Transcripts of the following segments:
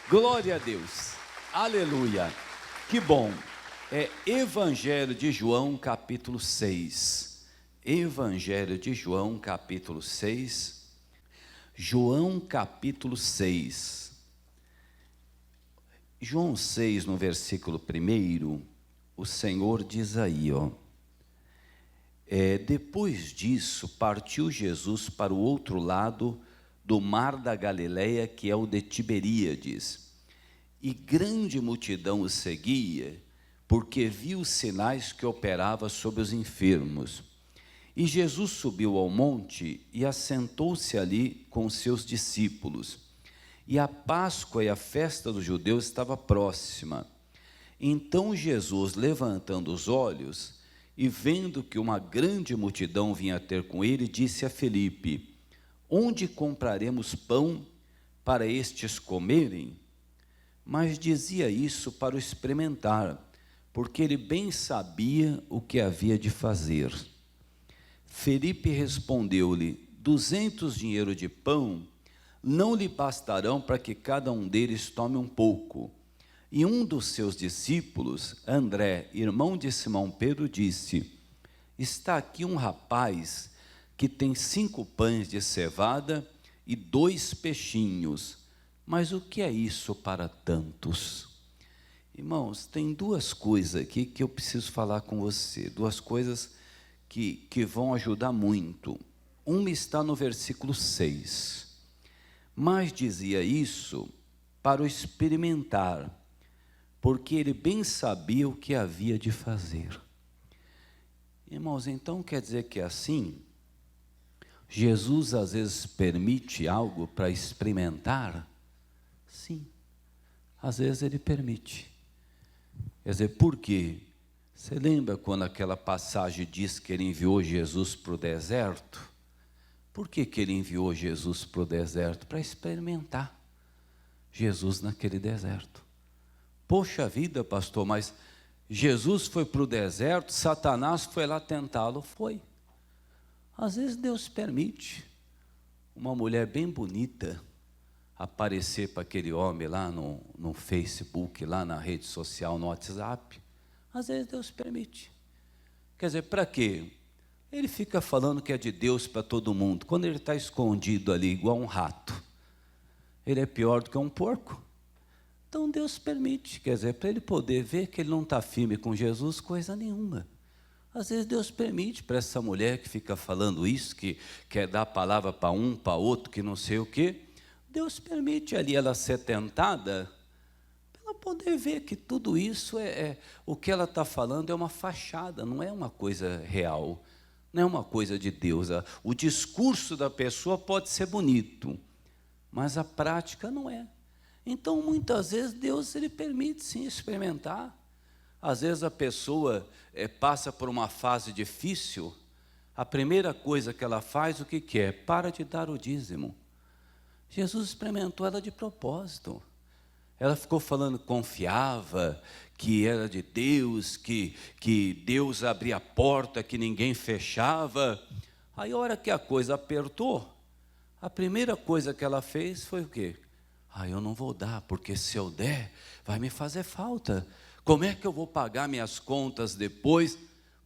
Glória a Deus, aleluia, que bom. Evangelho de João capítulo 6, Evangelho de João capítulo 6, João capítulo 6, João 6 no versículo 1, o Senhor diz aí, depois disso partiu Jesus para o outro lado do mar da Galileia, que é o de Tiberíades, e grande multidão o seguia, porque viu os sinais que operava sobre os enfermos. E Jesus subiu ao monte e assentou-se ali com seus discípulos. E a Páscoa e a festa dos judeus estava próxima. Então Jesus, levantando os olhos e vendo que uma grande multidão vinha ter com ele, disse a Felipe: onde compraremos pão para estes comerem? Mas dizia isso para o experimentar, porque ele bem sabia o que havia de fazer. Felipe respondeu-lhe: 200 dinheiros de pão não lhe bastarão para que cada um deles tome um pouco. E um dos seus discípulos, André, irmão de Simão Pedro, disse: está aqui um rapaz que tem 5 pães de cevada e 2 peixinhos, mas o que é isso para tantos? Irmãos, tem 2 coisas aqui que eu preciso falar com você, 2 coisas que vão ajudar muito. Uma está no versículo 6, mas dizia isso para o experimentar, porque ele bem sabia o que havia de fazer. Irmãos, então quer dizer que é assim? Jesus às vezes permite algo para experimentar? Sim, às vezes ele permite. Quer dizer, por quê? Você lembra quando aquela passagem diz que ele enviou Jesus para o deserto? Por que ele enviou Jesus para o deserto? Para experimentar Jesus naquele deserto. Poxa vida, pastor, mas Jesus foi para o deserto, Satanás foi lá tentá-lo? Foi. Às vezes Deus permite uma mulher bem bonita aparecer para aquele homem lá no Facebook, lá na rede social, no WhatsApp. Às vezes Deus permite. Quer dizer, para quê? Ele fica falando que é de Deus para todo mundo. Quando ele está escondido ali, igual um rato, ele é pior do que um porco. Então Deus permite, quer dizer, para ele poder ver que ele não está firme com Jesus, coisa nenhuma. Às vezes Deus permite para essa mulher que fica falando isso, que quer dar a palavra para um, para outro, que não sei o quê. Deus permite ali ela ser tentada, para ela poder ver que tudo isso o que ela está falando é uma fachada, não é uma coisa real, não é uma coisa de Deus. O discurso da pessoa pode ser bonito, mas a prática não é. Então, muitas vezes, Deus ele permite sim experimentar. Às vezes a pessoa passa por uma fase difícil, a primeira coisa que ela faz, o que é? Para de dar o dízimo. Jesus experimentou ela de propósito. Ela ficou falando que confiava, que era de Deus, que Deus abria a porta, que ninguém fechava. Aí a hora que a coisa apertou, a primeira coisa que ela fez foi o quê? Eu não vou dar, porque se eu der, vai me fazer falta. Como é que eu vou pagar minhas contas depois?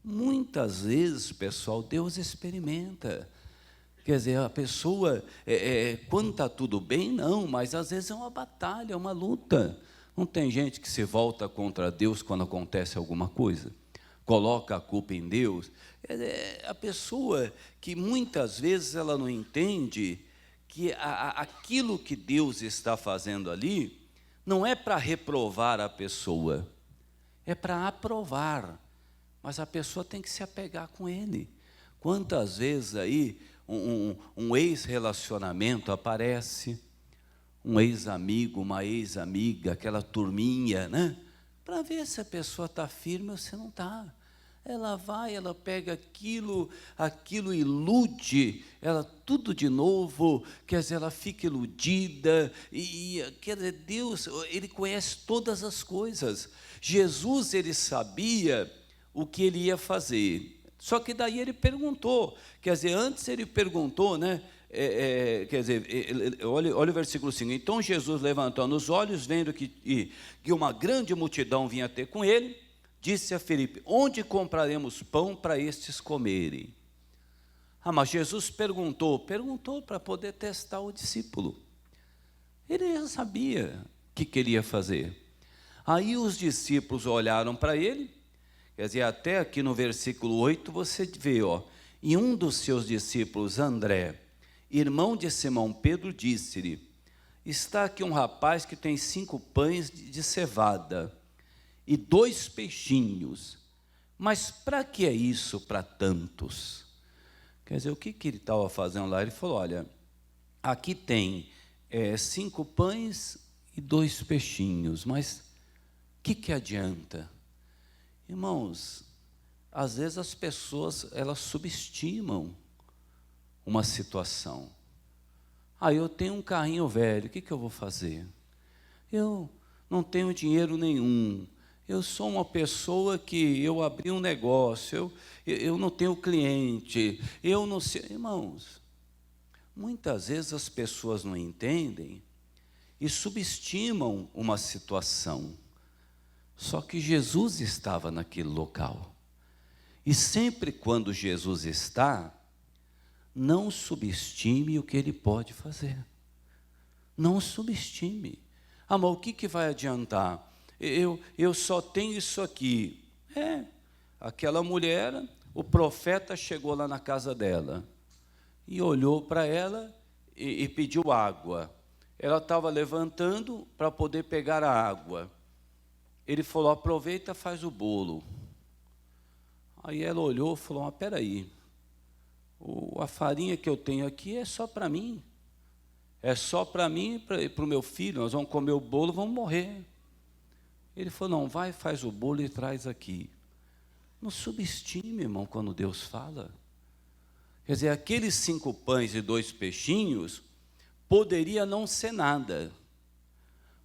Muitas vezes, pessoal, Deus experimenta. Quer dizer, a pessoa, quando está tudo bem, não, mas às vezes é uma batalha, é uma luta. Não tem gente que se volta contra Deus quando acontece alguma coisa? Coloca a culpa em Deus. A pessoa que muitas vezes ela não entende que aquilo que Deus está fazendo ali, não é para reprovar a pessoa, é para aprovar, mas a pessoa tem que se apegar com ele. Quantas vezes aí um ex-relacionamento aparece, um ex-amigo, uma ex-amiga, aquela turminha, né? Para ver se a pessoa está firme ou se não está. Ela vai, ela pega aquilo ilude, ela tudo de novo, quer dizer, ela fica iludida, quer dizer, Deus, Ele conhece todas as coisas. Jesus, Ele sabia o que Ele ia fazer, só que daí Ele perguntou, quer dizer, antes Ele perguntou, né, quer dizer, olha o versículo 5. Então Jesus, levantando os olhos, vendo que uma grande multidão vinha ter com ele, disse a Filipe: onde compraremos pão para estes comerem? Mas Jesus perguntou para poder testar o discípulo. Ele já sabia o que queria fazer. Aí os discípulos olharam para ele, quer dizer, até aqui no versículo 8 você vê, e um dos seus discípulos, André, irmão de Simão Pedro, disse-lhe: está aqui um rapaz que tem 5 pães de cevada e 2 peixinhos, mas para que é isso para tantos? Quer dizer, o que ele estava fazendo lá? Ele falou: olha, aqui tem 5 pães e 2 peixinhos, mas o que adianta? Irmãos, às vezes as pessoas, elas subestimam uma situação. Eu tenho um carrinho velho, o que eu vou fazer? Eu não tenho dinheiro nenhum, eu sou uma pessoa que eu abri um negócio, eu não tenho cliente, eu não sei. Irmãos, muitas vezes as pessoas não entendem e subestimam uma situação. Só que Jesus estava naquele local. E sempre quando Jesus está, não subestime o que Ele pode fazer. Não subestime. Mas o que vai adiantar? Eu só tenho isso aqui. Aquela mulher, o profeta chegou lá na casa dela e olhou para ela e pediu água. Ela estava levantando para poder pegar a água. Ele falou: aproveita, faz o bolo. Aí ela olhou e falou: mas espera aí, a farinha que eu tenho aqui é só para mim. É só para mim e para o meu filho. Nós vamos comer o bolo, vamos morrer. Ele falou: não, vai, faz o bolo e traz aqui. Não subestime, irmão, quando Deus fala. Quer dizer, aqueles 5 pães e 2 peixinhos poderia não ser nada,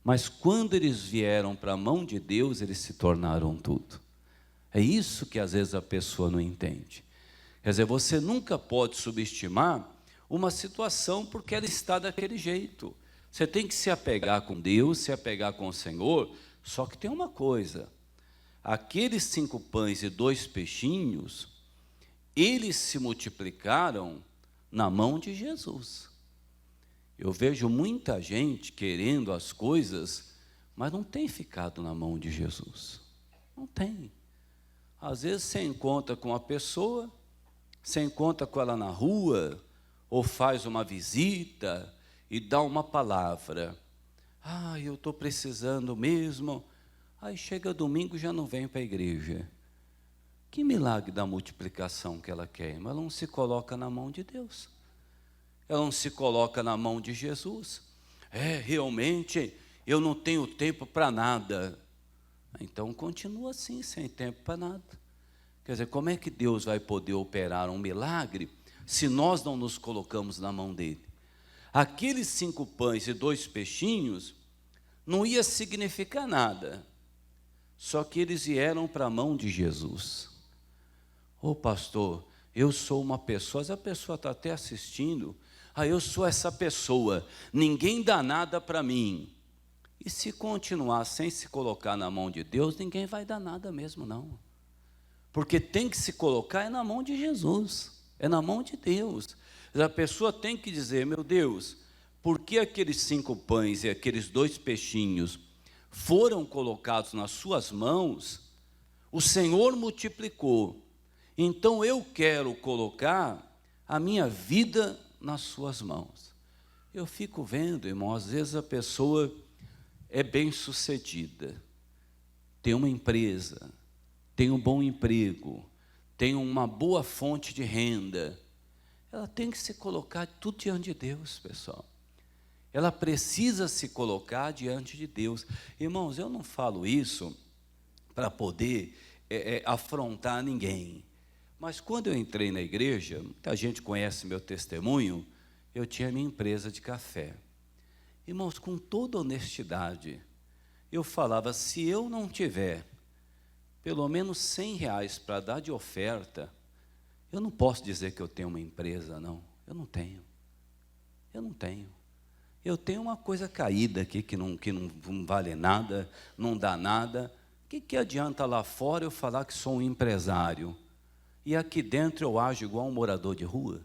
mas quando eles vieram para a mão de Deus, eles se tornaram tudo. É isso que às vezes a pessoa não entende. Quer dizer, você nunca pode subestimar uma situação porque ela está daquele jeito. Você tem que se apegar com Deus, se apegar com o Senhor. Só que tem uma coisa: aqueles 5 pães e 2 peixinhos, eles se multiplicaram na mão de Jesus. Eu vejo muita gente querendo as coisas, mas não tem ficado na mão de Jesus. Não tem. Às vezes você encontra com uma pessoa, você encontra com ela na rua, ou faz uma visita e dá uma palavra. Eu estou precisando mesmo. Aí chega domingo e já não vem para a igreja. Que milagre da multiplicação que ela quer? Mas ela não se coloca na mão de Deus. Ela não se coloca na mão de Jesus. Realmente, eu não tenho tempo para nada. Então, continua assim, sem tempo para nada. Quer dizer, como é que Deus vai poder operar um milagre se nós não nos colocamos na mão dele? Aqueles 5 pães e 2 peixinhos não ia significar nada. Só que eles vieram para a mão de Jesus. Pastor, eu sou uma pessoa, a pessoa está até assistindo. Eu sou essa pessoa, ninguém dá nada para mim. E se continuar sem se colocar na mão de Deus, ninguém vai dar nada mesmo não. Porque tem que se colocar na mão de Jesus, é na mão de Deus. A pessoa tem que dizer: meu Deus, por que aqueles 5 pães e aqueles 2 peixinhos foram colocados nas suas mãos, o Senhor multiplicou. Então eu quero colocar a minha vida nas suas mãos. Eu fico vendo, irmão, às vezes a pessoa é bem-sucedida, tem uma empresa, tem um bom emprego, tem uma boa fonte de renda. Ela tem que se colocar tudo diante de Deus, pessoal. Ela precisa se colocar diante de Deus. Irmãos, eu não falo isso para poder afrontar ninguém. Mas quando eu entrei na igreja, muita gente conhece meu testemunho, eu tinha minha empresa de café. Irmãos, com toda honestidade, eu falava: se eu não tiver pelo menos R$100 para dar de oferta, eu não posso dizer que eu tenho uma empresa, não. Eu não tenho. Eu não tenho. Eu tenho uma coisa caída aqui que não vale nada, não dá nada. O que adianta lá fora eu falar que sou um empresário e aqui dentro eu ajo igual um morador de rua?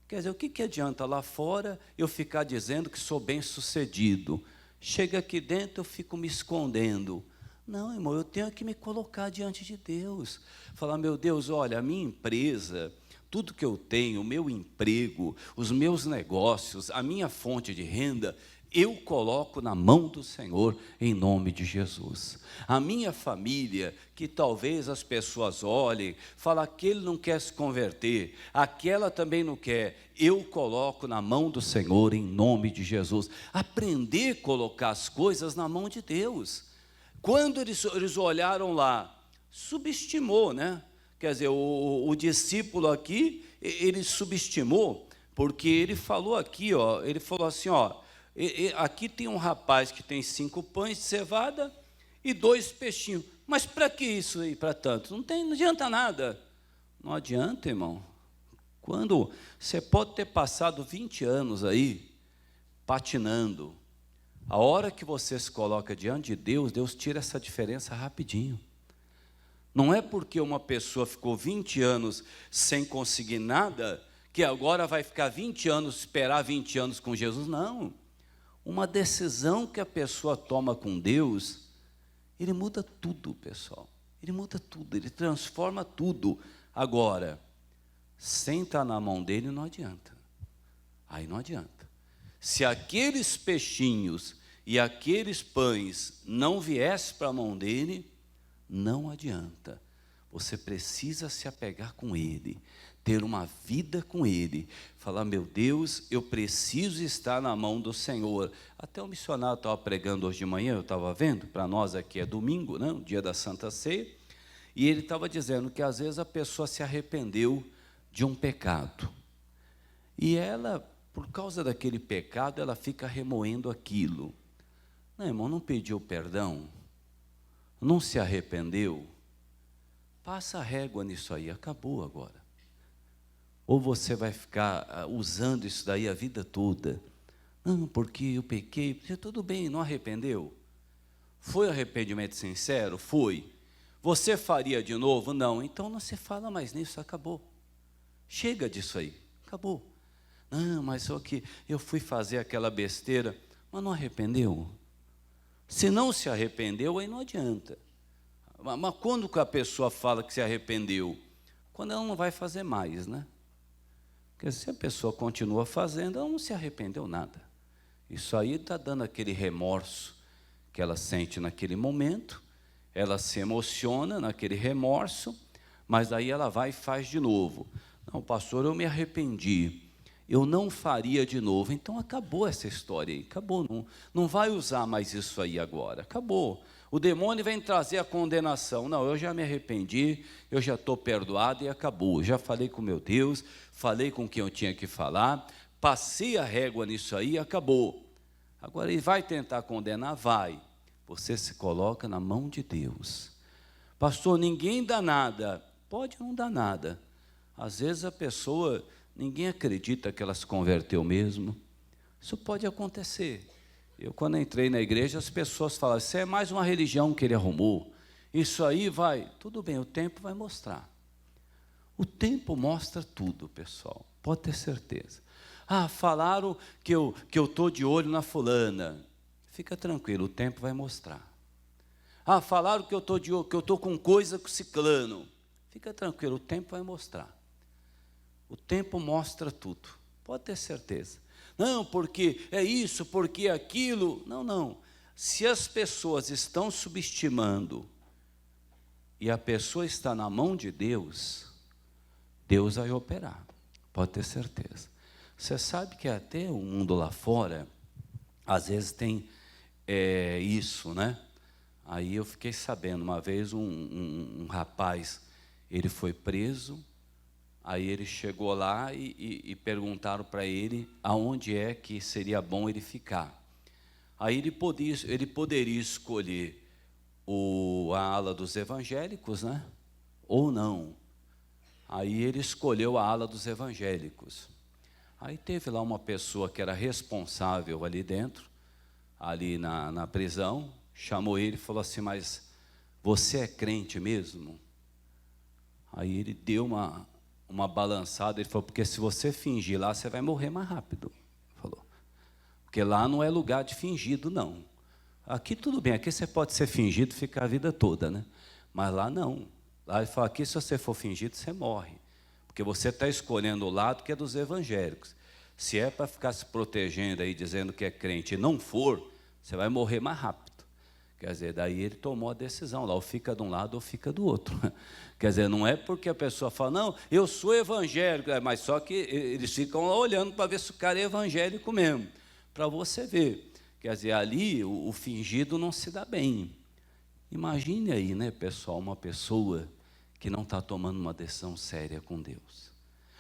Quer dizer, o que adianta lá fora eu ficar dizendo que sou bem-sucedido? Chega aqui dentro eu fico me escondendo. Não, irmão, eu tenho que me colocar diante de Deus. Falar, meu Deus, olha, a minha empresa, tudo que eu tenho, o meu emprego, os meus negócios, a minha fonte de renda, eu coloco na mão do Senhor, em nome de Jesus. A minha família, que talvez as pessoas olhem, falam, aquele não quer se converter, aquela também não quer, eu coloco na mão do Senhor, em nome de Jesus. Aprender a colocar as coisas na mão de Deus. Quando eles olharam lá, subestimou, né? Quer dizer, o discípulo aqui, ele subestimou, porque ele falou aqui, ó, ele falou assim, ó, aqui tem um rapaz que tem 5 pães de cevada e 2 peixinhos. Mas para que isso aí, para tanto? Não adianta nada. Não adianta, irmão. Quando você pode ter passado 20 anos aí, patinando, a hora que você se coloca diante de Deus, Deus tira essa diferença rapidinho. Não é porque uma pessoa ficou 20 anos sem conseguir nada, que agora vai ficar 20 anos, esperar 20 anos com Jesus, não. Uma decisão que a pessoa toma com Deus, ele muda tudo, pessoal. Ele muda tudo, ele transforma tudo. Agora, sem estar na mão dele não adianta. Aí não adianta. Se aqueles peixinhos e aqueles pães não viessem para a mão dele, não adianta. Você precisa se apegar com ele, ter uma vida com ele, falar, meu Deus, eu preciso estar na mão do Senhor. Até o missionário estava pregando hoje de manhã, eu estava vendo, para nós aqui é domingo, né, o dia da Santa Ceia, e ele estava dizendo que às vezes a pessoa se arrependeu de um pecado, e ela, por causa daquele pecado, ela fica remoendo aquilo. Não, irmão, não pediu perdão, não se arrependeu, passa a régua nisso aí, acabou agora. Ou você vai ficar usando isso daí a vida toda. Não, porque eu pequei. Tudo bem, não arrependeu? Foi arrependimento sincero? Foi. Você faria de novo? Não. Então não se fala mais nisso, acabou. Chega disso aí, acabou. Não, mas só que eu fui fazer aquela besteira, mas não arrependeu? Se não se arrependeu, aí não adianta. Mas quando que a pessoa fala que se arrependeu? Quando ela não vai fazer mais, né? Porque se a pessoa continua fazendo, ela não se arrependeu nada. Isso aí está dando aquele remorso que ela sente naquele momento, ela se emociona naquele remorso, mas aí ela vai e faz de novo. Não, pastor, eu me arrependi, eu não faria de novo. Então acabou essa história aí, acabou, não vai usar mais isso aí agora, acabou. O demônio vem trazer a condenação. Não, eu já me arrependi, eu já estou perdoado e acabou. Já falei com meu Deus, falei com quem eu tinha que falar, passei a régua nisso aí e acabou. Agora ele vai tentar condenar? Vai. Você se coloca na mão de Deus. Pastor, ninguém dá nada. Pode não dar nada. Às vezes a pessoa, ninguém acredita que ela se converteu mesmo. Isso pode acontecer. Eu, quando entrei na igreja, as pessoas falavam, isso é mais uma religião que ele arrumou, isso aí vai, tudo bem, o tempo vai mostrar. O tempo mostra tudo, pessoal, pode ter certeza. Ah, falaram que eu estou de olho na fulana. Fica tranquilo, o tempo vai mostrar. Ah, falaram que eu estou com coisa com ciclano. Fica tranquilo, o tempo vai mostrar. O tempo mostra tudo, pode ter certeza. Não, porque é isso, porque é aquilo. Não, não. Se as pessoas estão subestimando e a pessoa está na mão de Deus, Deus vai operar, pode ter certeza. Você sabe que até o mundo lá fora, às vezes tem isso, né? Aí eu fiquei sabendo, uma vez um rapaz, ele foi preso. Aí ele chegou lá e perguntaram para ele aonde é que seria bom ele ficar. Aí ele poderia escolher a ala dos evangélicos, né? Ou não. Aí ele escolheu a ala dos evangélicos. Aí teve lá uma pessoa que era responsável ali dentro, ali na prisão, chamou ele e falou assim: mas você é crente mesmo? Aí ele deu uma balançada, ele falou: porque se você fingir lá, você vai morrer mais rápido. Falou, porque lá não é lugar de fingido, não. Aqui tudo bem, aqui você pode ser fingido e ficar a vida toda, né? Mas lá não. Lá ele fala: aqui se você for fingido, você morre. Porque você está escolhendo o lado que é dos evangélicos. Se é para ficar se protegendo aí, dizendo que é crente e não for, você vai morrer mais rápido. Quer dizer, daí ele tomou a decisão lá, ou fica de um lado ou fica do outro. Quer dizer, não é porque a pessoa fala: não, eu sou evangélico, mas só que eles ficam lá olhando para ver se o cara é evangélico mesmo, para você ver. Quer dizer, ali o fingido não se dá bem. Imagine aí, né, pessoal, uma pessoa que não está tomando uma decisão séria com Deus.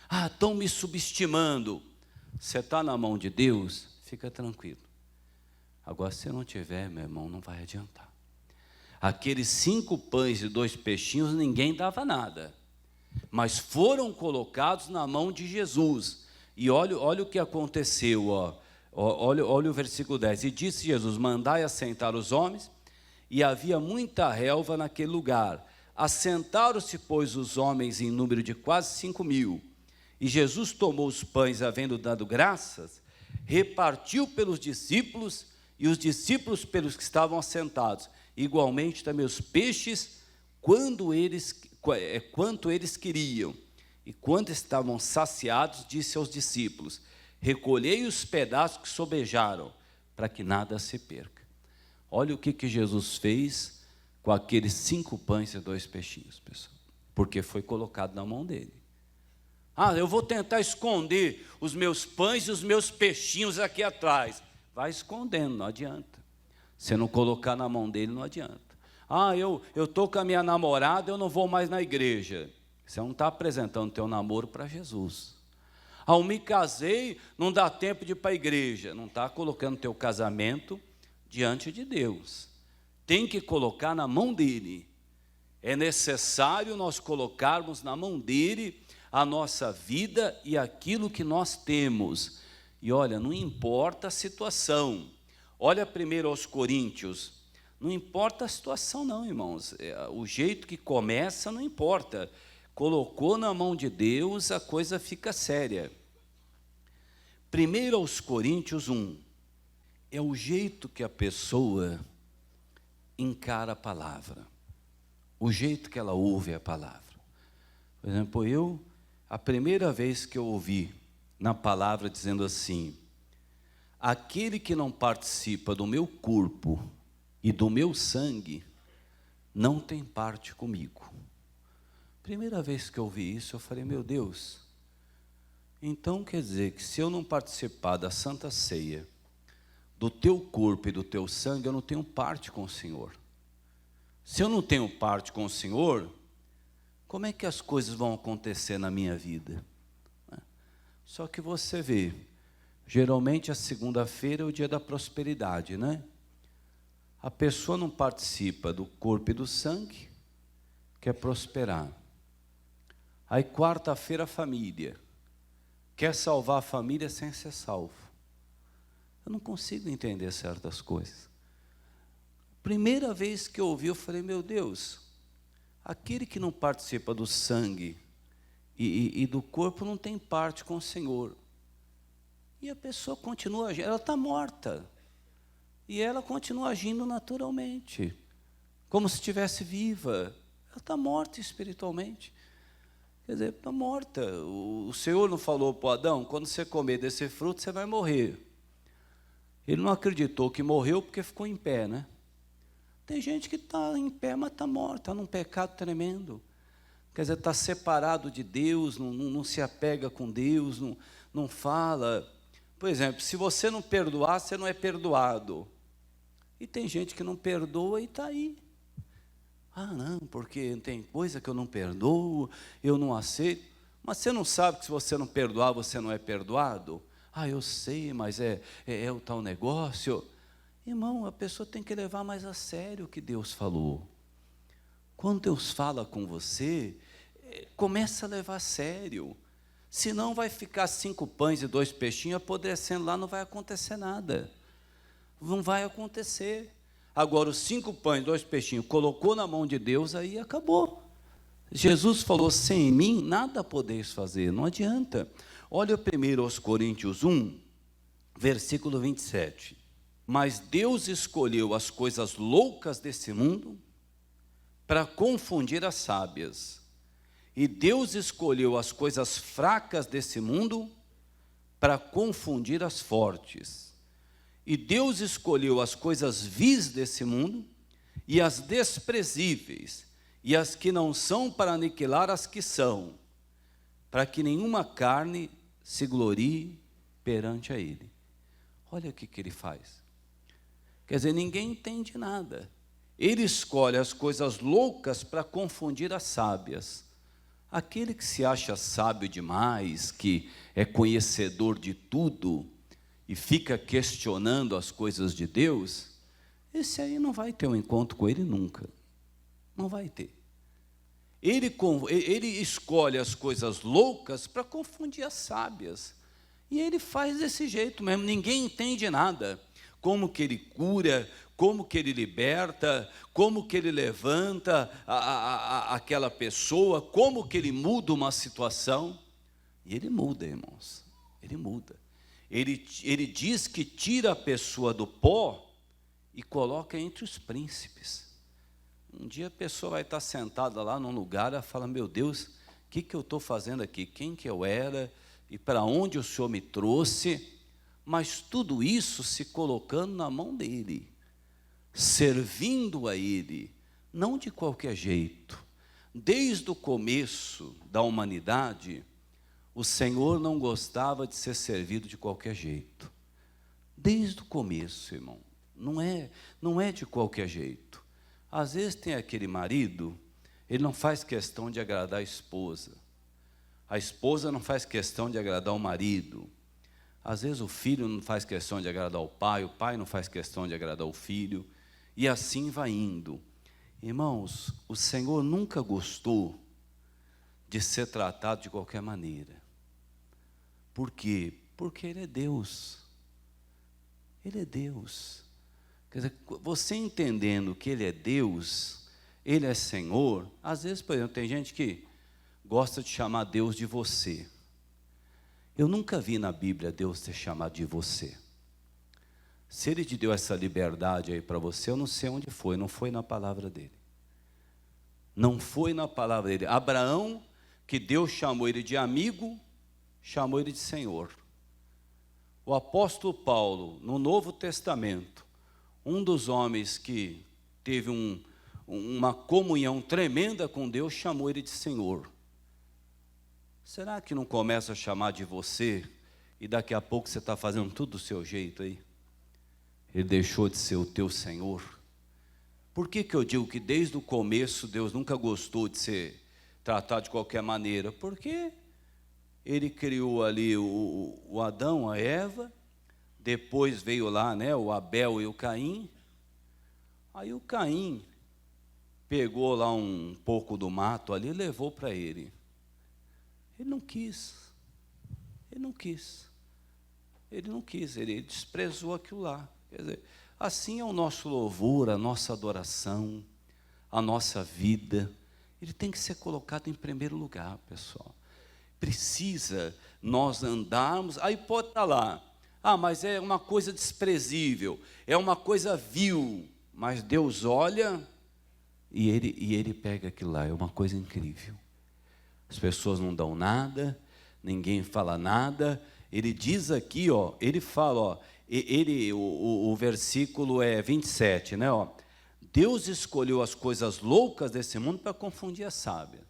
Ah, estão me subestimando. Você está na mão de Deus, fica tranquilo. Agora, se não tiver, meu irmão, não vai adiantar. Aqueles 5 pães e 2 peixinhos, ninguém dava nada, mas foram colocados na mão de Jesus. E olha o que aconteceu, olha o versículo 10. E disse Jesus: mandai assentar os homens, e havia muita relva naquele lugar. Assentaram-se, pois, os homens em número de quase 5.000. E Jesus tomou os pães, havendo dado graças, repartiu pelos discípulos, e os discípulos pelos que estavam assentados. Igualmente também os peixes, quanto eles queriam. E quando estavam saciados, disse aos discípulos: recolhei os pedaços que sobejaram, para que nada se perca. Olha o que Jesus fez com aqueles 5 pães e 2 peixinhos, pessoal. Porque foi colocado na mão dele. Ah, eu vou tentar esconder os meus pães e os meus peixinhos aqui atrás. Vai escondendo, não adianta. Se não colocar na mão dele, não adianta. Ah, eu estou com a minha namorada, eu não vou mais na igreja. Você não está apresentando teu namoro para Jesus. Ah, eu me casei, não dá tempo de ir para a igreja. Não está colocando teu casamento diante de Deus. Tem que colocar na mão dele. É necessário nós colocarmos na mão dele a nossa vida e aquilo que nós temos. E olha, não importa a situação. Olha primeiro aos Coríntios. Não importa a situação não, irmãos. O jeito que começa não importa. Colocou na mão de Deus, a coisa fica séria. Primeiro aos Coríntios 1. É o jeito que a pessoa encara a palavra. O jeito que ela ouve a palavra. Por exemplo, a primeira vez que eu ouvi na palavra dizendo assim: aquele que não participa do meu corpo e do meu sangue, não tem parte comigo. Primeira vez que eu ouvi isso, eu falei: meu Deus, então quer dizer que se eu não participar da Santa Ceia, do teu corpo e do teu sangue, eu não tenho parte com o Senhor. Se eu não tenho parte com o Senhor, como é que as coisas vão acontecer na minha vida? Só que você vê, geralmente a segunda-feira é o dia da prosperidade, né? A pessoa não participa do corpo e do sangue, quer prosperar. Aí quarta-feira a família, quer salvar a família sem ser salvo. Eu não consigo entender certas coisas. Primeira vez que eu ouvi, eu falei: meu Deus, aquele que não participa do sangue e do corpo não tem parte com o Senhor. E a pessoa continua agindo, ela está morta. E ela continua agindo naturalmente, como se estivesse viva. Ela está morta espiritualmente. Quer dizer, está morta. O Senhor não falou para o Adão: quando você comer desse fruto, você vai morrer. Ele não acreditou que morreu porque ficou em pé, né? Tem gente que está em pé, mas está morta, está num pecado tremendo. Quer dizer, está separado de Deus, não se apega com Deus, não fala. Por exemplo, se você não perdoar, você não é perdoado. E tem gente que não perdoa e está aí. Ah, não, porque tem coisa que eu não perdoo, eu não aceito. Mas você não sabe que se você não perdoar, você não é perdoado? Ah, eu sei, mas é o tal negócio. Irmão, a pessoa tem que levar mais a sério o que Deus falou. Quando Deus fala com você, começa a levar a sério. Senão vai ficar 5 pães e 2 peixinhos apodrecendo lá, não vai acontecer nada. Não vai acontecer. Agora, os 5 pães, 2 peixinhos, colocou na mão de Deus, aí acabou. Jesus falou, sem mim nada podeis fazer, não adianta. Olha primeiro aos Coríntios 1, versículo 27. Mas Deus escolheu as coisas loucas desse mundo para confundir as sábias. E Deus escolheu as coisas fracas desse mundo para confundir as fortes. E Deus escolheu as coisas vis desse mundo e as desprezíveis e as que não são para aniquilar as que são, para que nenhuma carne se glorie perante a ele. Olha o que ele faz. Quer dizer, ninguém entende nada. Ele escolhe as coisas loucas para confundir as sábias. Aquele que se acha sábio demais, que é conhecedor de tudo e fica questionando as coisas de Deus, esse aí não vai ter um encontro com ele nunca. Não vai ter. Ele escolhe as coisas loucas para confundir as sábias. E ele faz desse jeito mesmo, ninguém entende nada. Como que ele cura, como que ele liberta, como que ele levanta aquela pessoa, como que ele muda uma situação. E ele muda, irmãos, ele muda. Ele diz que tira a pessoa do pó e coloca entre os príncipes. Um dia a pessoa vai estar sentada lá num lugar e fala, meu Deus, o que eu estou fazendo aqui? Quem que eu era? E para onde o Senhor me trouxe? Mas tudo isso se colocando na mão dele, servindo a ele, não de qualquer jeito. Desde o começo da humanidade, o Senhor não gostava de ser servido de qualquer jeito. Desde o começo, irmão, não é de qualquer jeito. Às vezes tem aquele marido, ele não faz questão de agradar a esposa não faz questão de agradar o marido, às vezes o filho não faz questão de agradar o pai não faz questão de agradar o filho, e assim vai indo. Irmãos, o Senhor nunca gostou de ser tratado de qualquer maneira. Por quê? Porque Ele é Deus. Ele é Deus. Quer dizer, você entendendo que Ele é Deus, Ele é Senhor, às vezes, por exemplo, tem gente que gosta de chamar Deus de você. Eu nunca vi na Bíblia Deus ter chamado de você. Se Ele te deu essa liberdade aí para você, eu não sei onde foi, não foi na palavra dEle. Não foi na palavra dEle. Abraão, que Deus chamou ele de amigo, chamou ele de Senhor. O apóstolo Paulo, no Novo Testamento, um dos homens que teve uma comunhão tremenda com Deus, chamou ele de Senhor. Será que não começa a chamar de você e daqui a pouco você está fazendo tudo do seu jeito aí? Ele deixou de ser o teu Senhor. Por que eu digo que desde o começo Deus nunca gostou de ser tratado de qualquer maneira? Porque Ele criou ali o Adão, a Eva, depois veio lá, né, o Abel e o Caim. Aí o Caim pegou lá um pouco do mato ali e levou para ele. Ele não quis, ele desprezou aquilo lá. Quer dizer, assim é o nosso louvor, a nossa adoração, a nossa vida. Ele tem que ser colocado em primeiro lugar, pessoal. Precisa nós andarmos, aí pode estar lá, mas é uma coisa desprezível, é uma coisa vil, mas Deus olha e ele pega aquilo lá, é uma coisa incrível. As pessoas não dão nada, ninguém fala nada. Ele diz aqui, ele fala, o versículo é 27, né? Deus escolheu as coisas loucas desse mundo para confundir a sábia.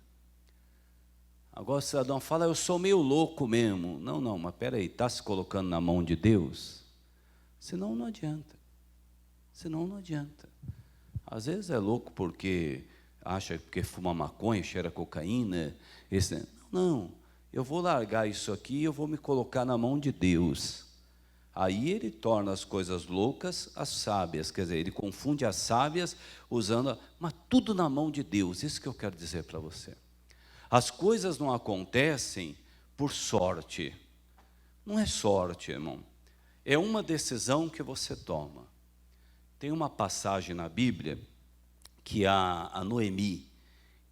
Agora o cidadão fala, eu sou meio louco mesmo. Não, mas peraí, está se colocando na mão de Deus? Senão não adianta. Às vezes é louco porque acha que fuma maconha, cheira cocaína. Não, eu vou largar isso aqui e eu vou me colocar na mão de Deus. Aí ele torna as coisas loucas as sábias, quer dizer, ele confunde as sábias usando, mas tudo na mão de Deus, isso que eu quero dizer para você. As coisas não acontecem por sorte. Não é sorte, irmão. É uma decisão que você toma. Tem uma passagem na Bíblia que a Noemi,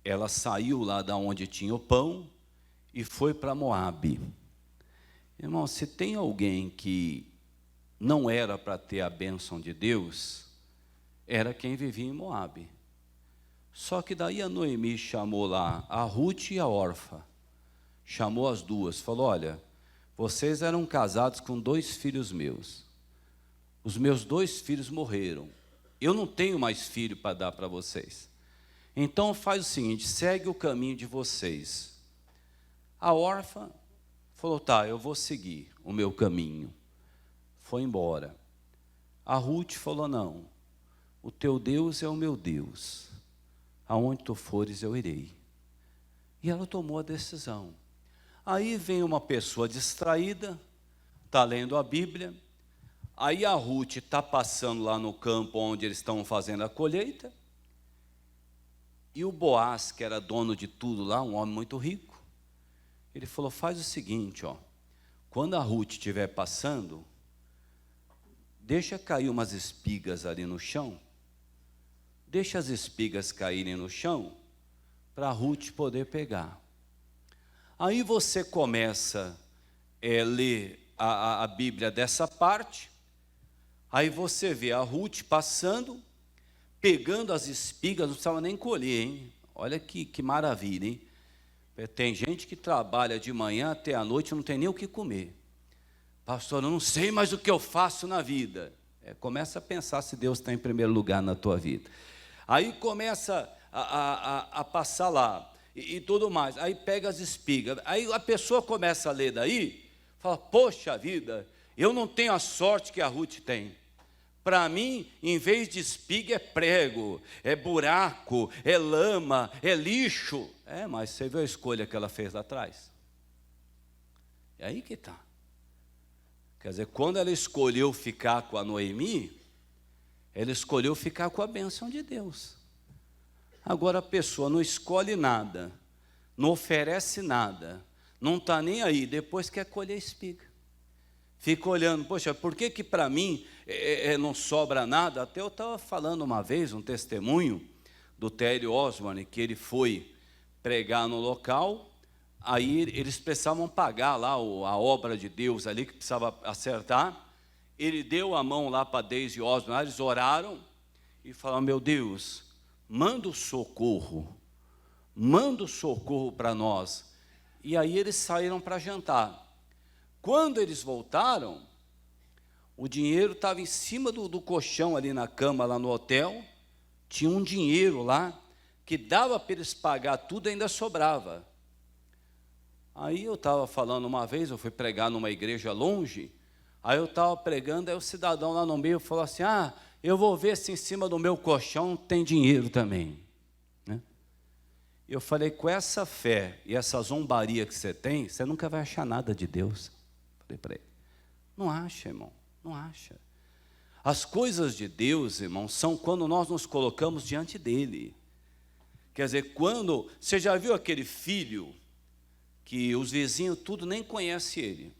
ela saiu lá da onde tinha o pão e foi para Moabe. Irmão, se tem alguém que não era para ter a bênção de Deus, era quem vivia em Moabe. Só que daí a Noemi chamou lá a Ruth e a Orfa. Chamou as duas, falou: olha, vocês eram casados com 2 filhos meus. Os meus 2 filhos morreram. Eu não tenho mais filho para dar para vocês. Então faz o seguinte, segue o caminho de vocês. A órfã falou: tá, eu vou seguir o meu caminho. Foi embora. A Ruth falou: não, o teu Deus é o meu Deus. Aonde tu fores eu irei. E ela tomou a decisão. Aí vem uma pessoa distraída, está lendo a Bíblia. Aí a Ruth está passando lá no campo onde eles estão fazendo a colheita. E o Boaz, que era dono de tudo lá, um homem muito rico, ele falou: faz o seguinte, ó, quando a Ruth estiver passando, deixa cair umas espigas ali no chão, deixa as espigas caírem no chão, para a Ruth poder pegar. Aí você começa a ler a Bíblia dessa parte, aí você vê a Ruth passando, pegando as espigas, não precisava nem colher, hein? Olha que maravilha, hein? Tem gente que trabalha de manhã até a noite e não tem nem o que comer. Pastor, eu não sei mais o que eu faço na vida. Começa a pensar se Deus está em primeiro lugar na tua vida. Aí começa a passar lá e tudo mais. Aí pega as espigas. Aí a pessoa começa a ler daí, fala: poxa vida, eu não tenho a sorte que a Ruth tem. Para mim, em vez de espiga, é prego, é buraco, é lama, é lixo. Mas você viu a escolha que ela fez lá atrás? É aí que está. Quer dizer, quando ela escolheu ficar com a Noemi, ela escolheu ficar com a bênção de Deus. Agora a pessoa não escolhe nada, não oferece nada, não está nem aí, depois quer colher espiga. Fica olhando: poxa, por que para mim não sobra nada? Até eu estava falando uma vez, um testemunho do Terry Osborne, que ele foi pregar no local, aí eles precisavam pagar lá a obra de Deus ali, que precisava acertar. Ele deu a mão lá para Daisy Osborne, eles oraram e falaram: meu Deus, manda o socorro para nós. E aí eles saíram para jantar. Quando eles voltaram, o dinheiro estava em cima do colchão ali na cama, lá no hotel. Tinha um dinheiro lá, que dava para eles pagar tudo, ainda sobrava. Aí eu estava falando uma vez, eu fui pregar numa igreja longe, aí eu estava pregando, aí o cidadão lá no meio falou assim: eu vou ver se em cima do meu colchão tem dinheiro também. Eu falei: com essa fé e essa zombaria que você tem, você nunca vai achar nada de Deus. Falei para ele: não acha, irmão, não acha. As coisas de Deus, irmão, são quando nós nos colocamos diante dele. Quer dizer, quando você já viu aquele filho que os vizinhos tudo nem conhecem ele,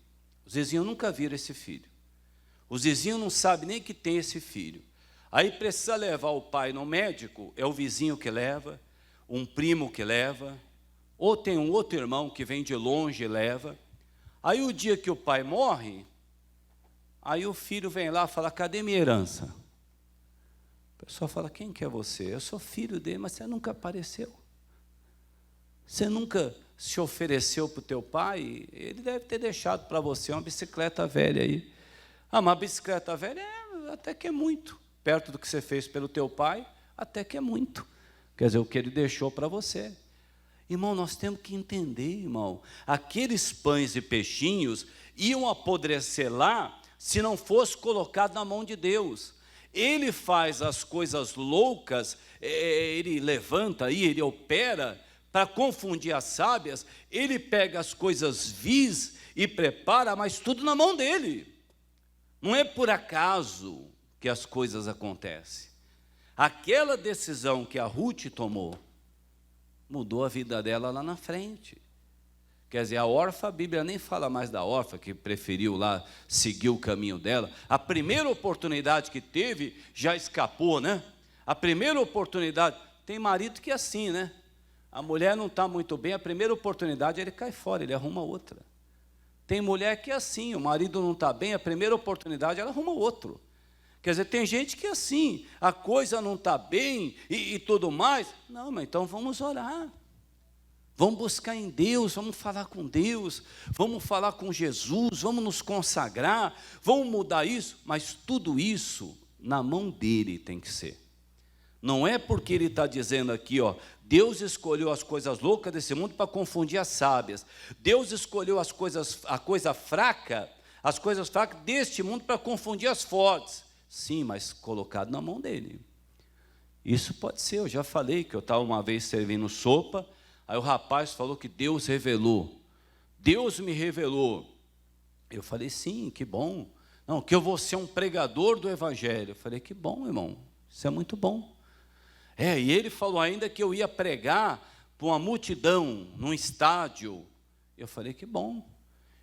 os vizinhos nunca viram esse filho, os vizinhos não sabem nem que tem esse filho, aí precisa levar o pai no médico, é o vizinho que leva, um primo que leva, ou tem um outro irmão que vem de longe e leva. Aí o dia que o pai morre, aí o filho vem lá e fala: cadê minha herança? O pessoal fala: quem que é você? Eu sou filho dele, mas você nunca apareceu. Você nunca se ofereceu para o teu pai? Ele deve ter deixado para você uma bicicleta velha aí. Uma bicicleta velha até que é muito. Perto do que você fez pelo teu pai, até que é muito. Quer dizer, o que ele deixou para você. Irmão, nós temos que entender, irmão, aqueles pães e peixinhos iam apodrecer lá se não fosse colocado na mão de Deus. Ele faz as coisas loucas, ele levanta aí, ele opera para confundir as sábias, ele pega as coisas vis e prepara, mas tudo na mão dele. Não é por acaso que as coisas acontecem. Aquela decisão que a Ruth tomou, mudou a vida dela lá na frente. Quer dizer, a órfã, a Bíblia nem fala mais da órfã, que preferiu lá seguir o caminho dela. A primeira oportunidade que teve, já escapou, né? A primeira oportunidade, tem marido que é assim, né? A mulher não está muito bem, a primeira oportunidade ele cai fora, ele arruma outra. Tem mulher que é assim, o marido não está bem, a primeira oportunidade ela arruma outro. Quer dizer, tem gente que é assim, a coisa não está bem e tudo mais. Não, mas então vamos orar. Vamos buscar em Deus, vamos falar com Deus, vamos falar com Jesus, vamos nos consagrar, vamos mudar isso, mas tudo isso na mão dele tem que ser. Não é porque ele está dizendo aqui, ó, Deus escolheu as coisas loucas desse mundo para confundir as sábias. Deus escolheu as coisas fracas deste mundo para confundir as fortes. Sim, mas colocado na mão dele. Isso pode ser, eu já falei que eu estava uma vez servindo sopa. Aí o rapaz falou que Deus revelou. Deus me revelou. Eu falei, sim, que bom. Não, que eu vou ser um pregador do Evangelho. Eu falei, que bom, irmão. Isso é muito bom. E ele falou ainda que eu ia pregar para uma multidão, num estádio. Eu falei, que bom.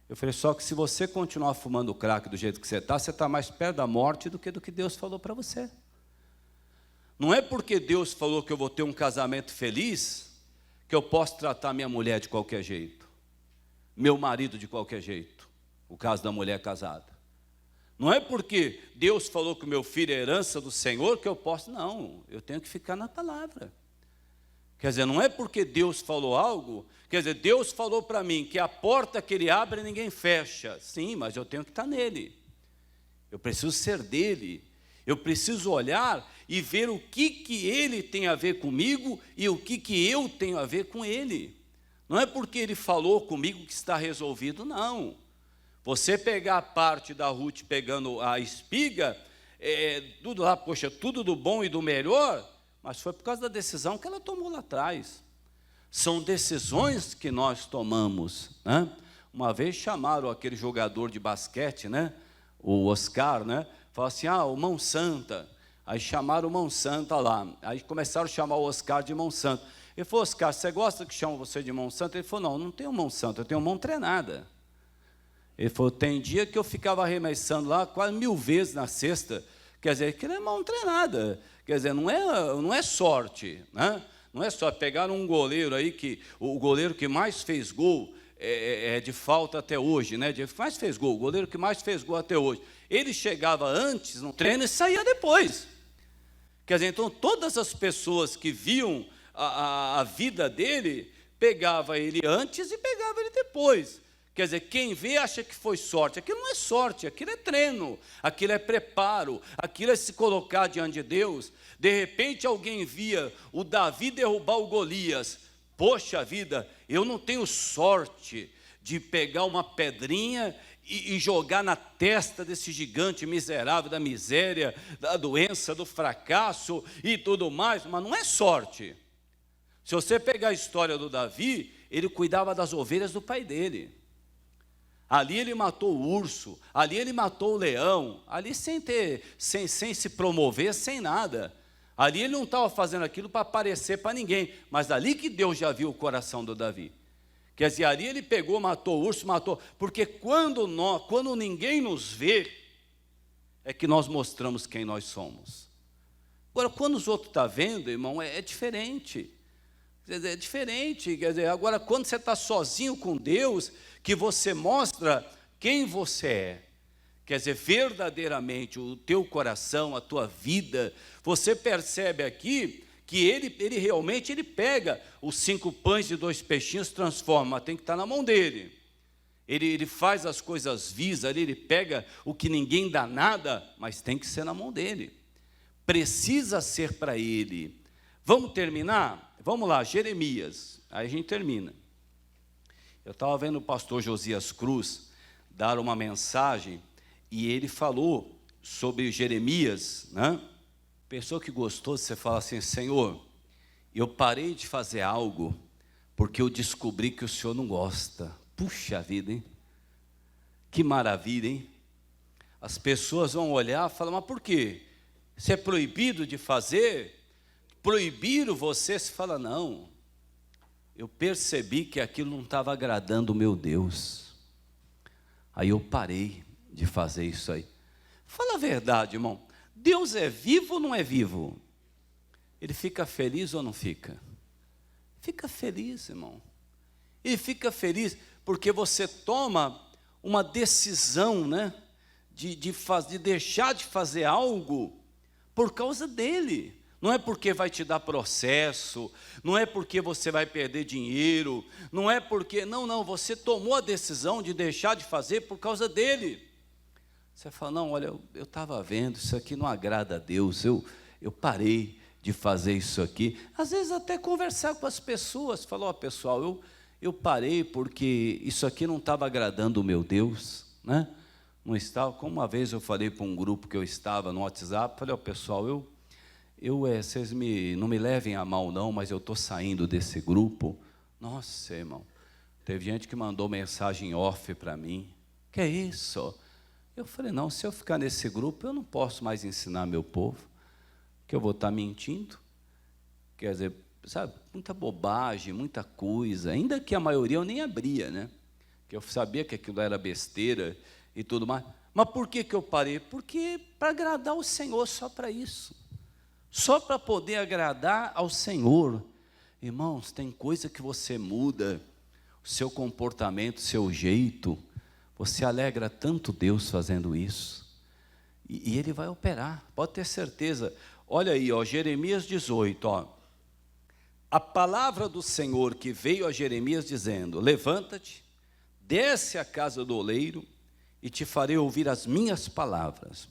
Eu falei, só que se você continuar fumando crack do jeito que você está mais perto da morte do que Deus falou para você. Não é porque Deus falou que eu vou ter um casamento feliz que eu posso tratar minha mulher de qualquer jeito, meu marido de qualquer jeito, o caso da mulher casada. Não é porque Deus falou que o meu filho é herança do Senhor que eu posso, não, eu tenho que ficar na palavra. Quer dizer, não é porque Deus falou algo, quer dizer, Deus falou para mim que a porta que ele abre ninguém fecha. Sim, mas eu tenho que estar nele, eu preciso ser dele. Eu preciso olhar e ver o que ele tem a ver comigo e o que eu tenho a ver com ele. Não é porque ele falou comigo que está resolvido, não. Você pegar a parte da Ruth pegando a espiga, tudo lá, poxa, tudo do bom e do melhor, mas foi por causa da decisão que ela tomou lá atrás. São decisões que nós tomamos, né? Uma vez chamaram aquele jogador de basquete, né? O Oscar, né? Falaram assim, o Mão Santa. Aí chamaram o Mão Santa lá. Aí começaram a chamar o Oscar de Mão Santa. Ele falou, Oscar, você gosta que chamam você de Mão Santa? Ele falou, não tenho mão santa, eu tenho mão treinada. Ele falou, tem dia que eu ficava arremessando lá quase 1000 vezes na cesta. Quer dizer, que não é mão treinada. Quer dizer, não é sorte, né? Não é só pegar um goleiro aí, o goleiro que mais fez gol de falta até hoje, né? O goleiro que mais fez gol até hoje. Ele chegava antes no treino e saía depois. Quer dizer, então todas as pessoas que viam a vida dele, pegava ele antes e pegava ele depois. Quer dizer, quem vê acha que foi sorte. Aquilo não é sorte, aquilo é treino, aquilo é preparo, aquilo é se colocar diante de Deus. De repente alguém via o Davi derrubar o Golias. Poxa vida, eu não tenho sorte de pegar uma pedrinha e jogar na testa desse gigante miserável da miséria, da doença, do fracasso e tudo mais, mas não é sorte. Se você pegar a história do Davi, ele cuidava das ovelhas do pai dele. Ali ele matou o urso, ali ele matou o leão, ali sem se promover, sem nada. Ali ele não estava fazendo aquilo para aparecer para ninguém, mas ali que Deus já viu o coração do Davi. Quer dizer, ali ele pegou, matou o urso, porque quando ninguém nos vê, é que nós mostramos quem nós somos. Agora, quando os outros estão vendo, irmão, é diferente. Quer dizer, é diferente. Quer dizer, agora, quando você está sozinho com Deus, que você mostra quem você é. Quer dizer, verdadeiramente, o teu coração, a tua vida, você percebe aqui que ele realmente pega os 5 pães e 2 peixinhos, transforma, tem que estar na mão dele. Ele faz as coisas vis ali, ele pega o que ninguém dá nada, mas tem que ser na mão dele. Precisa ser para ele. Vamos terminar? Vamos lá, Jeremias, aí a gente termina. Eu estava vendo o pastor Josias Cruz dar uma mensagem, e ele falou sobre Jeremias, né? Pessoa que gostou, você fala assim, Senhor, eu parei de fazer algo, porque eu descobri que o Senhor não gosta. Puxa vida, hein? Que maravilha, hein? As pessoas vão olhar e falar, mas por quê? Isso é proibido de fazer? Proibiram você? Você fala, não, eu percebi que aquilo não estava agradando o meu Deus. Aí eu parei de fazer isso aí. Fala a verdade, irmão. Deus é vivo ou não é vivo? Ele fica feliz ou não fica? Fica feliz, irmão. Ele fica feliz porque você toma uma decisão, né? De deixar de fazer algo por causa dele. Não é porque vai te dar processo, não é porque você vai perder dinheiro, não é porque... Não, você tomou a decisão de deixar de fazer por causa dele. Você fala, não, olha, eu estava vendo, isso aqui não agrada a Deus, eu parei de fazer isso aqui. Às vezes até conversar com as pessoas, falar, ó, pessoal, eu parei porque isso aqui não estava agradando o meu Deus, né? Não estava, como uma vez eu falei para um grupo que eu estava no WhatsApp, falei, ó, pessoal, vocês não me levem a mal não, mas eu estou saindo desse grupo. Nossa, irmão, teve gente que mandou mensagem off para mim, que é isso? Eu falei, não, se eu ficar nesse grupo, eu não posso mais ensinar meu povo, que eu vou estar mentindo. Quer dizer, sabe, muita bobagem, muita coisa, ainda que a maioria eu nem abria, né? Que eu sabia que aquilo era besteira e tudo mais. Mas por que eu parei? Porque para agradar o Senhor, só para isso. Só para poder agradar ao Senhor. Irmãos, tem coisa que você muda, o seu comportamento, o seu jeito, você alegra tanto Deus fazendo isso. E Ele vai operar, pode ter certeza. Olha aí, ó, Jeremias 18, ó. A palavra do Senhor que veio a Jeremias dizendo, levanta-te, desce à casa do oleiro, e te farei ouvir as minhas palavras.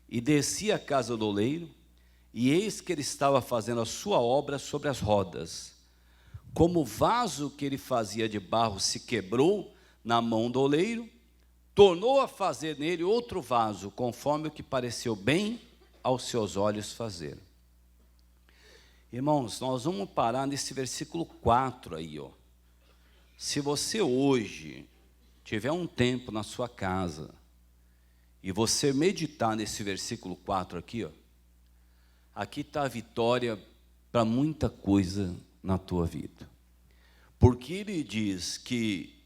E desci à casa do oleiro, e eis que ele estava fazendo a sua obra sobre as rodas. Como o vaso que ele fazia de barro se quebrou na mão do oleiro, tornou a fazer nele outro vaso, conforme o que pareceu bem aos seus olhos fazer. Irmãos, nós vamos parar nesse versículo 4 aí, ó. Se você hoje tiver um tempo na sua casa, e você meditar nesse versículo 4 aqui, ó, aqui está a vitória para muita coisa na tua vida. Porque ele diz que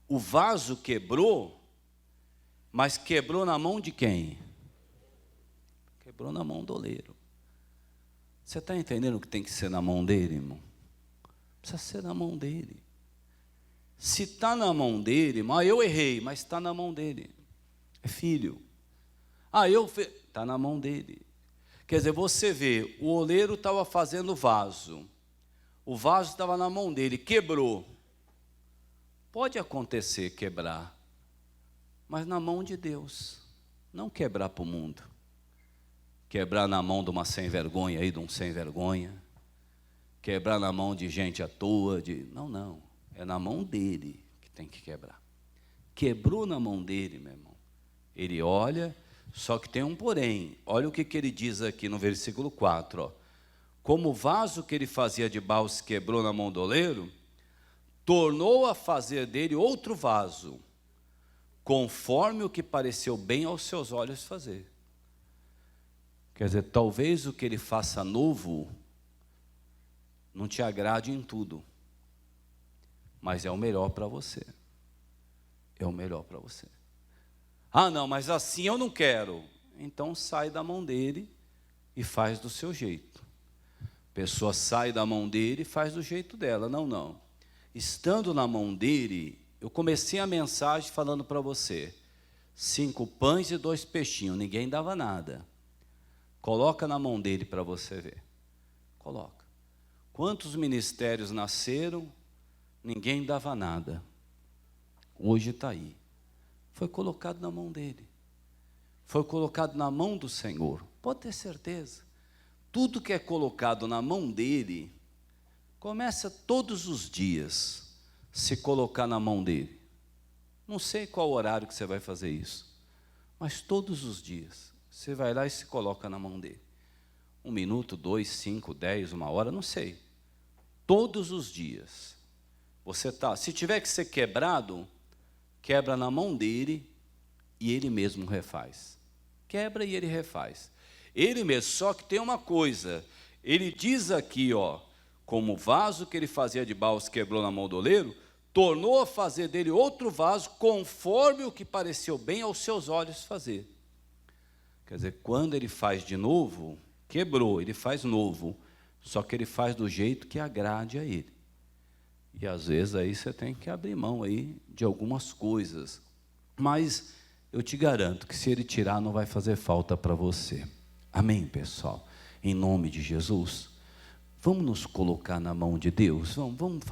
o vaso quebrou, mas quebrou na mão de quem? Quebrou na mão do oleiro. Você está entendendo o que tem que ser na mão dele, irmão? Precisa ser na mão dele. Se está na mão dele, mas eu errei, mas está na mão dele. É filho. Está na mão dele. Quer dizer, você vê, o oleiro estava fazendo vaso. O vaso estava na mão dele, quebrou. Pode acontecer quebrar, mas na mão de Deus. Não quebrar para o mundo. Quebrar na mão de uma sem vergonha aí, de um sem vergonha. Quebrar na mão de gente à toa. Não. É na mão dele que tem que quebrar. Quebrou na mão dele, meu irmão. Ele olha, só que tem um porém. Olha o que ele diz aqui no versículo 4. Ó. Como o vaso que ele fazia de barro se quebrou na mão do oleiro, tornou a fazer dele outro vaso, conforme o que pareceu bem aos seus olhos fazer. Quer dizer, talvez o que ele faça novo não te agrade em tudo, mas é o melhor para você. É o melhor para você. Ah, não, mas assim eu não quero. Então sai da mão dele e faz do seu jeito. A pessoa sai da mão dele e faz do jeito dela. Não. Estando na mão dele, eu comecei a mensagem falando para você, 5 pães e 2 peixinhos, ninguém dava nada. Coloca na mão dele para você ver. Coloca. Quantos ministérios nasceram, ninguém dava nada. Hoje está aí. Foi colocado na mão dele. Foi colocado na mão do Senhor. Pode ter certeza. Tudo que é colocado na mão dele, começa todos os dias se colocar na mão dele. Não sei qual horário que você vai fazer isso, mas todos os dias você vai lá e se coloca na mão dele. 1 minuto, 2, 5, 10, 1 hora, não sei. Todos os dias. Se tiver que ser quebrado, quebra na mão dele e ele mesmo refaz. Quebra e ele refaz. Ele mesmo, só que tem uma coisa. Ele diz aqui, ó, como o vaso que ele fazia de barro se quebrou na mão do oleiro, tornou a fazer dele outro vaso, conforme o que pareceu bem aos seus olhos fazer. Quer dizer, quando ele faz de novo, quebrou, ele faz novo, só que ele faz do jeito que agrade a ele. E às vezes aí você tem que abrir mão aí de algumas coisas, mas eu te garanto que se ele tirar, não vai fazer falta para você. Amém, pessoal? Em nome de Jesus, vamos nos colocar na mão de Deus, vamos